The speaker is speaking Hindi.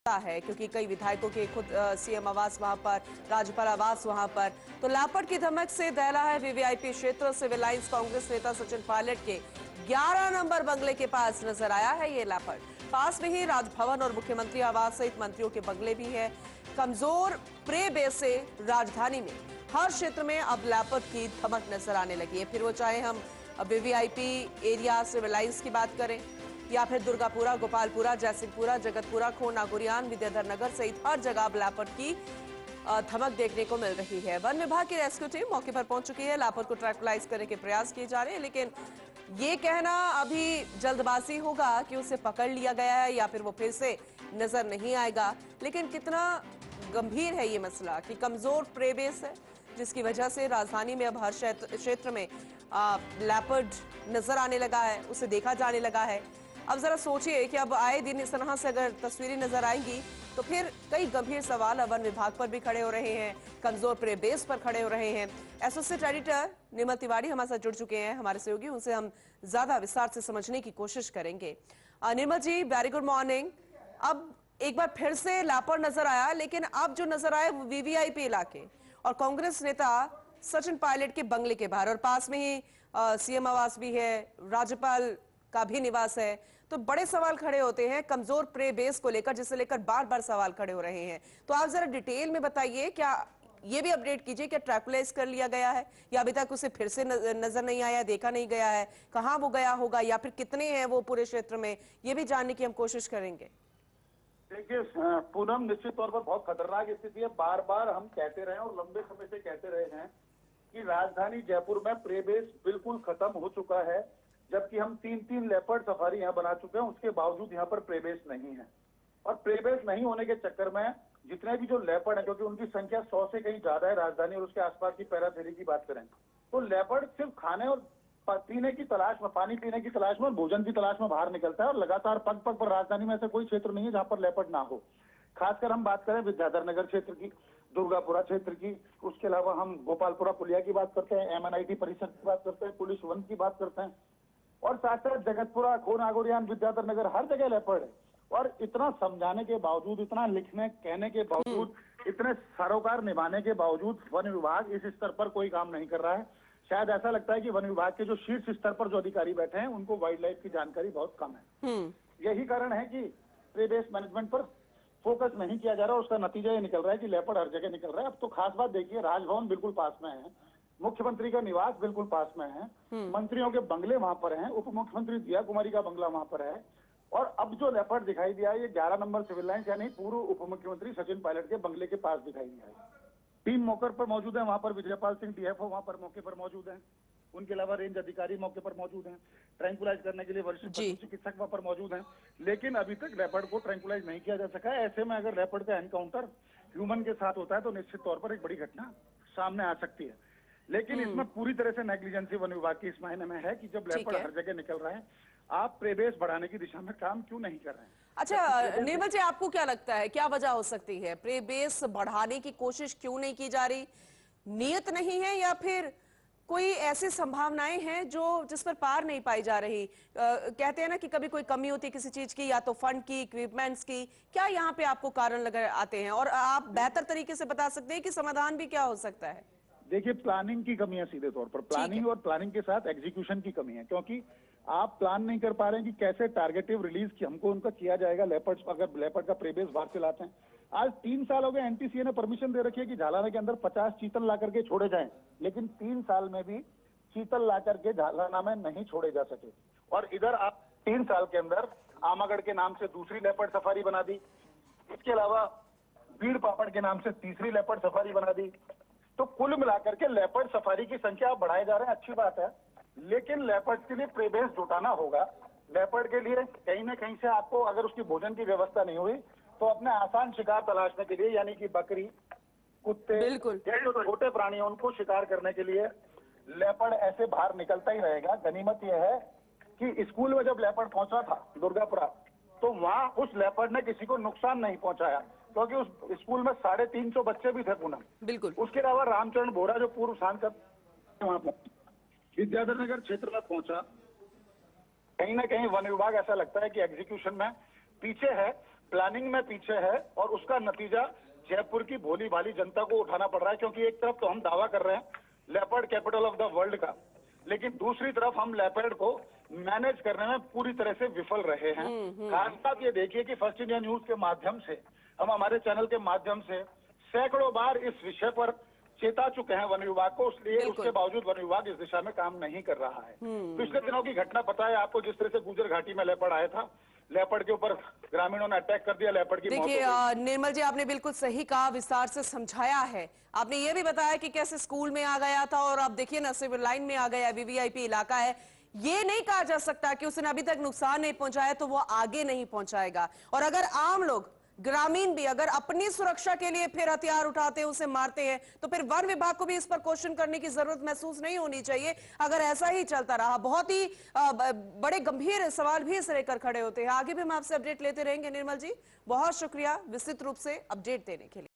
है क्योंकि कई विधायकों के खुद सीएम आवास वहां पर, राज्यपाल आवास वहां पर। तो लैपर्ड की धमक से दहला है वीवीआईपी क्षेत्र। सिविल लाइंस कांग्रेस नेता सचिन पायलट के 11 नंबर बंगले के पास नजर आया है ये लैपर्ड। पास में ही राजभवन और मुख्यमंत्री आवास सहित मंत्रियों के बंगले भी है। कमजोर प्रे बेस से राजधानी में हर क्षेत्र में अब लैपर्ड की धमक नजर आने लगी है। फिर वो चाहे हम वीवीआईपी एरिया सिविल लाइंस की बात करें या फिर दुर्गापुरा, गोपालपुरा, जयसिंहपुरा, जगतपुरा, खोन, नागुरियान, विद्याधर नगर सहित हर जगह लैपर्ड की धमक देखने को मिल रही है। वन विभाग की रेस्क्यू टीम मौके पर पहुंच चुकी है। लैपर्ड को ट्रैंकुलाइज करने के प्रयास किए जा रहे हैं, लेकिन ये कहना अभी जल्दबाजी होगा कि उसे पकड़ लिया गया है या फिर वो फिर से नजर नहीं आएगा। लेकिन कितना गंभीर है ये मसला कि कमजोर प्रे बेस है जिसकी वजह से राजधानी में अब हर क्षेत्र में लैपर्ड नजर आने लगा है, उसे देखा जाने लगा है। अब जरा सोचिए कि अब आए दिन इस तरह से अगर तस्वीरें नजर आएंगी तो फिर कई गंभीर सवाल वन विभाग पर भी खड़े हो रहे हैं, कमजोर प्रे बेस पर खड़े हो रहे हैं। एसोसिएट एडिटर निर्मल तिवारी हमारे साथ जुड़ चुके हैं, हमारे सहयोगी, उनसे हम ज्यादा विस्तार से समझने की कोशिश करेंगे। निर्मल जी, वेरी गुड मॉर्निंग। अब एक बार फिर से लैपर्ड नजर आया, लेकिन अब जो नजर आया वो वीवीआईपी इलाके और कांग्रेस नेता सचिन पायलट के बंगले के बाहर, और पास में ही सीएम आवास भी है, राज्यपाल का भी निवास है। तो बड़े सवाल खड़े होते हैं कमजोर प्रे बेस को लेकर, जिसे लेकर बार बार सवाल खड़े हो रहे हैं। तो आप जरा डिटेल में बताइए, क्या ये भी अपडेट कीजिए कि ट्रैकुलाइज कर लिया गया है या अभी तक उसे फिर से नजर नहीं आया, देखा नहीं गया है, कहां वो गया होगा या फिर कितने हैं वो पूरे क्षेत्र में, ये भी जानने की हम कोशिश करेंगे। देखिए पूनम, निश्चित तौर पर बहुत खतरनाक स्थिति है। बार बार हम कहते रहे और लंबे समय से कहते रहे हैं कि राजधानी जयपुर में प्रे बेस बिल्कुल खत्म हो चुका है, जबकि हम तीन लेपर्ड सफारी यहाँ बना चुके हैं, उसके बावजूद यहाँ पर प्रेबेस नहीं है। और प्रेबेस नहीं होने के चक्कर में जितने भी जो लेपर्ड हैं, क्योंकि उनकी संख्या 100 से कहीं ज्यादा है राजधानी और उसके आसपास की पैराथेरी की बात करें तो लेपर्ड सिर्फ खाने और पीने की तलाश में, पानी पीने की तलाश में, भोजन की तलाश में बाहर निकलता है। और लगातार पग पग पर राजधानी में ऐसा कोई क्षेत्र नहीं है जहां पर लेपर्ड ना हो। खासकर हम बात करें विद्याधर नगर क्षेत्र की, दुर्गापुरा क्षेत्र की, उसके अलावा हम गोपालपुरा पुलिया की बात करते हैं, MNIT परिसर की बात करते हैं, पुलिस वन की बात करते हैं, और साथ साथ जगतपुरा, खोन, नागुरियान, विद्याधर नगर, हर जगह लेपर्ड है। और इतना समझाने के बावजूद, इतना लिखने कहने के बावजूद, इतने सरोकार निभाने के बावजूद वन विभाग इस स्तर पर कोई काम नहीं कर रहा है। शायद ऐसा लगता है कि वन विभाग के जो शीर्ष स्तर पर जो अधिकारी बैठे हैं उनको वाइल्ड लाइफ की जानकारी बहुत कम है। यही कारण है कि प्रे बेस मैनेजमेंट पर फोकस नहीं किया जा रहा, उसका नतीजा ये निकल रहा है कि लेपर्ड हर जगह निकल रहा है। अब तो खास बात देखिए, राजभवन बिल्कुल पास में है, मुख्यमंत्री का निवास बिल्कुल पास में है, मंत्रियों के बंगले वहां पर हैं, उप मुख्यमंत्री दिया कुमारी का बंगला वहां पर है। और अब जो लेपर्ड दिखाई दिया है ये 11 नंबर सिविल लाइंस यानी पूर्व उप मुख्यमंत्री सचिन पायलट के बंगले के पास दिखाई दिया है। टीम मौके पर मौजूद है, वहां पर विजयपाल सिंह DFO वहां पर मौके पर मौजूद है, उनके अलावा रेंज अधिकारी मौके पर मौजूद हैं, ट्रैंकुलाइज करने के लिए वरिष्ठ चिकित्सक वहां पर मौजूद हैं। लेकिन अभी तक लेपर्ड को ट्रैंकुलाइज नहीं किया जा सका है। ऐसे में अगर लेपर्ड का एनकाउंटर ह्यूमन के साथ होता है तो निश्चित तौर पर एक बड़ी घटना सामने आ सकती है। लेकिन इसमें पूरी तरह से नेग्लिजेंसी वन विभाग की इस मायने में है कि जब लेपर्ड हर जगह निकल रहे हैं, आप प्रेबेस बढ़ाने की दिशा में काम क्यों नहीं कर रहे हैं? अच्छा निर्मल जी, आपको क्या लगता है क्या वजह हो सकती है? प्रे बेस बढ़ाने की कोशिश क्यों नहीं की जा रही? नियत नहीं है या फिर कोई ऐसी संभावनाएं हैं जो जिस पर पार नहीं पाई जा रही? कहते हैं ना कि कभी कोई कमी होती है किसी चीज की, या तो फंड की, इक्विपमेंट्स की, क्या यहाँ पे आपको कारण लग आते हैं और आप बेहतर तरीके से बता सकते हैं कि समाधान भी क्या हो सकता है? देखिए, प्लानिंग की कमी है सीधे तौर पर, प्लानिंग और प्लानिंग के साथ एग्जीक्यूशन की कमी है, क्योंकि आप प्लान नहीं कर पा रहे हैं कि कैसे टारगेटिव रिलीज की हमको उनका किया जाएगा। लेपर्ड, अगर लेपर्ड का प्रेबेस बाहर से लाते हैं, आज 3 साल हो गए, NTCA ने परमिशन दे रखी है कि झालाना के अंदर 50 चीतल ला करके छोड़े जाएं, लेकिन 3 साल में भी चीतल ला करके झालाना में नहीं छोड़े जा सके। और इधर आप 3 साल के अंदर आमागढ़ के नाम से दूसरी लेपर्ड सफारी बना दी, इसके अलावा बीड़ पापड़ के नाम से तीसरी लेपर्ड सफारी बना दी। तो कुल मिलाकर के लेपर्ड सफारी की संख्या आप बढ़ाए जा रहे हैं, अच्छी बात है, लेकिन लेपर्ड के लिए प्रेबेस जुटाना होगा। लेपर्ड के लिए कहीं ना कहीं से आपको, अगर उसकी भोजन की व्यवस्था नहीं हुई तो अपने आसान शिकार तलाशने के लिए, यानी कि बकरी, कुत्ते, जो छोटे प्राणी उनको शिकार करने के लिए लेपर्ड ऐसे बाहर निकलता ही रहेगा। गनीमत यह है कि स्कूल में जब लेपर्ड पहुंचा था दुर्गापुरा, तो वहां उस लेपर्ड ने किसी को नुकसान नहीं पहुंचाया, क्योंकि उस स्कूल में 350 बच्चे भी थे पूनम। बिल्कुल। उसके अलावा रामचरण बोरा जो पूर्व सांसद वहां विद्याधर नगर क्षेत्र में पहुंचा। कहीं ना कहीं वन विभाग ऐसा लगता है कि एग्जीक्यूशन में पीछे है। प्लानिंग में पीछे है और उसका नतीजा जयपुर की भोली भाली जनता को उठाना पड़ रहा है। क्योंकि एक तरफ तो हम दावा कर रहे हैं leopard capital of the world का, लेकिन दूसरी तरफ हम लेपर्ड को मैनेज करने में पूरी तरह से विफल रहे हैं। खास बात ये देखिए कि फर्स्ट इंडिया न्यूज के माध्यम से, हम हमारे चैनल के माध्यम से सैकड़ों बार इस विषय पर चेता चुके हैं वन विभाग को, इसलिए उसके बावजूद वन विभाग इस दिशा में काम नहीं कर रहा है। पिछले दिनों की घटना पता है आपको, जिस तरह से गुजर घाटी में लेपर्ड आया था, लेपर्ड के ऊपर ग्रामीणों ने अटैक कर दिया, लेपर्ड की मौत हो गई। देखिए निर्मल जी, आपने बिल्कुल सही कहा, विस्तार से समझाया है। आपने ये भी बताया कि कैसे स्कूल में आ गया था और अब देखिए ना सिविल लाइन में आ गया, वीवीआईपी इलाका है। ये नहीं कहा जा सकता कि उसने अभी तक नुकसान नहीं पहुंचाया तो वो आगे नहीं पहुंचाएगा। और अगर आम लोग, ग्रामीण भी अगर अपनी सुरक्षा के लिए फिर हथियार उठाते हैं, उसे मारते हैं, तो फिर वन विभाग को भी इस पर क्वेश्चन करने की जरूरत महसूस नहीं होनी चाहिए। अगर ऐसा ही चलता रहा, बहुत ही बड़े गंभीर सवाल भी इसे लेकर खड़े होते हैं। आगे भी हम आपसे अपडेट लेते रहेंगे निर्मल जी। बहुत शुक्रिया विस्तृत रूप से अपडेट देने के लिए।